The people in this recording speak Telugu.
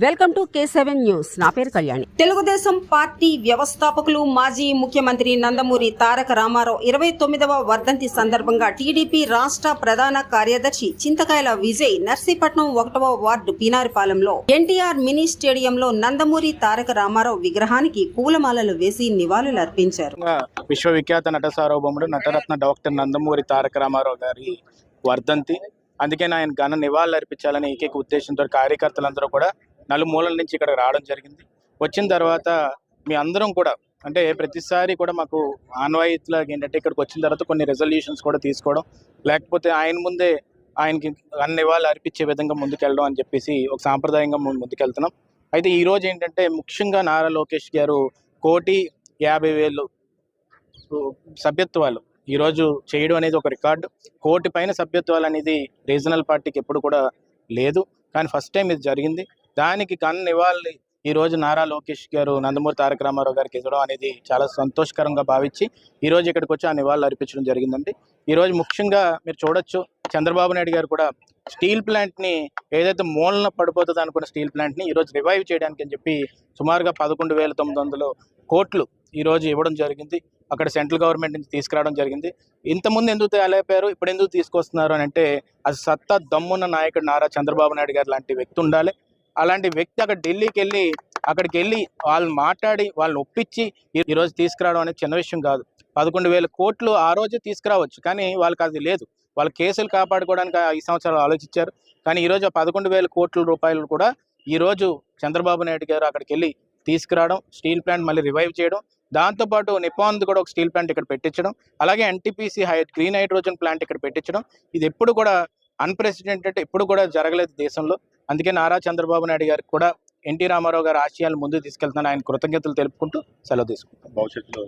Welcome to K7 news. నా పేరు కళ్యాణి. తెలుగుదేశం పార్టీ వ్యవస్థాపకులు మాజీ ముఖ్యమంత్రి నందమూరి తారక రామారావు 29వ వర్ధంతి సందర్భంగా టీడీపీ రాష్ట్ర ప్రధాన కార్యదర్శి చింతకాయల విజయ్ నర్సీపట్నం 1వ వార్డు పీనారిపాలెంలో ఎన్టీఆర్ మినీ స్టేడియంలో నందమూరి తారక రామారావు విగ్రహానికి పూలమాలలు వేసి నివాళులు అర్పించారు. విశ్వవిఖ్యాత నట సార్వభౌముడు నటరత్న డాక్టర్ నందమూరి తారక రామారావు గారి వర్ధంతి. అందుకే ఆయన ఘన నివాళులు అర్పించాలని ఏకైక ఉద్దేశంతో కార్యకర్తలందరూ కూడా నలుమూలల నుంచి ఇక్కడ రావడం జరిగింది. వచ్చిన తర్వాత మీ అందరం కూడా అంటే ప్రతిసారి కూడా మాకు ఆన్వాయితీలాగా ఏంటంటే ఇక్కడికి వచ్చిన తర్వాత కొన్ని రెజల్యూషన్స్ కూడా తీసుకోవడం, లేకపోతే ఆయన ముందే ఆయనకి ఘన నివాళులు అర్పించే విధంగా ముందుకెళ్ళడం అని చెప్పేసి ఒక సాంప్రదాయంగా ముందుకెళ్తున్నాం. అయితే ఈరోజు ఏంటంటే ముఖ్యంగా నారా లోకేష్ గారు 1,50,000 సభ్యత్వాలు ఈరోజు చేయడం అనేది ఒక రికార్డు. 1,00,000 పైన సభ్యత్వాలు అనేది రీజనల్ పార్టీకి ఎప్పుడు కూడా లేదు, కానీ ఫస్ట్ టైం ఇది జరిగింది. దానికి ఘన నివాళులు ఈరోజు నారా లోకేష్ గారు నందమూరి తారక రామారావు గారికి ఇవ్వడం అనేది చాలా సంతోషకరంగా భావించి ఈరోజు ఇక్కడికి వచ్చి ఆ నివాళులు అర్పించడం జరిగిందండి. ఈరోజు ముఖ్యంగా మీరు చూడొచ్చు, చంద్రబాబు నాయుడు గారు కూడా స్టీల్ ప్లాంట్ని ఏదైతే మూలన పడిపోతుంది అనుకున్న స్టీల్ ప్లాంట్ని ఈరోజు రివైవ్ చేయడానికి అని చెప్పి సుమారుగా 11,900 కోట్లు ఈరోజు ఇవ్వడం జరిగింది. అక్కడ సెంట్రల్ గవర్నమెంట్ నుంచి తీసుకురావడం జరిగింది. ఇంతకుముందు ఎందుకు తేలేపారు, ఇప్పుడు ఎందుకు తీసుకొస్తున్నారు అని అంటే అది సత్తా దమ్మున్న నాయకుడు నారా చంద్రబాబు నాయుడు గారు లాంటి వ్యక్తి ఉండాలి. అలాంటి వ్యక్తి అక్కడ అక్కడికి వెళ్ళి వాళ్ళు మాట్లాడి వాళ్ళని ఒప్పించి ఈరోజు తీసుకురావడం అనేది చిన్న విషయం కాదు. 11,000 కోట్లు ఆ రోజే తీసుకురావచ్చు, కానీ వాళ్ళకి అది లేదు. వాళ్ళ కేసులు కాపాడుకోవడానికి ఈ సంవత్సరాలు ఆలోచించారు. కానీ ఈరోజు 11,000 కోట్ల రూపాయలు కూడా ఈరోజు చంద్రబాబు నాయుడు గారు అక్కడికి వెళ్ళి తీసుకురావడం, స్టీల్ ప్లాంట్ మళ్ళీ రివైవ్ చేయడం, దాంతోపాటు నిపాన్ది కూడా ఒక స్టీల్ ప్లాంట్ ఇక్కడ పెట్టించడం, అలాగే ఎన్టీపీసీ గ్రీన్ హైడ్రోజన్ ప్లాంట్ ఇక్కడ పెట్టించడం, ఇది ఎప్పుడు కూడా అన్ప్రెసిడెంటెడ్, ఎప్పుడు కూడా జరగలేదు దేశంలో. అందుకే నారా చంద్రబాబు నాయుడు గారికి కూడా ఎన్టీ రామారావు గారి ఆశయాలు ముందుకు తీసుకెళ్తున్నాను. ఆయన కృతజ్ఞతలు తెలుపుకుంటూ సెలవు తీసుకుంటాం. భవిష్యత్తులో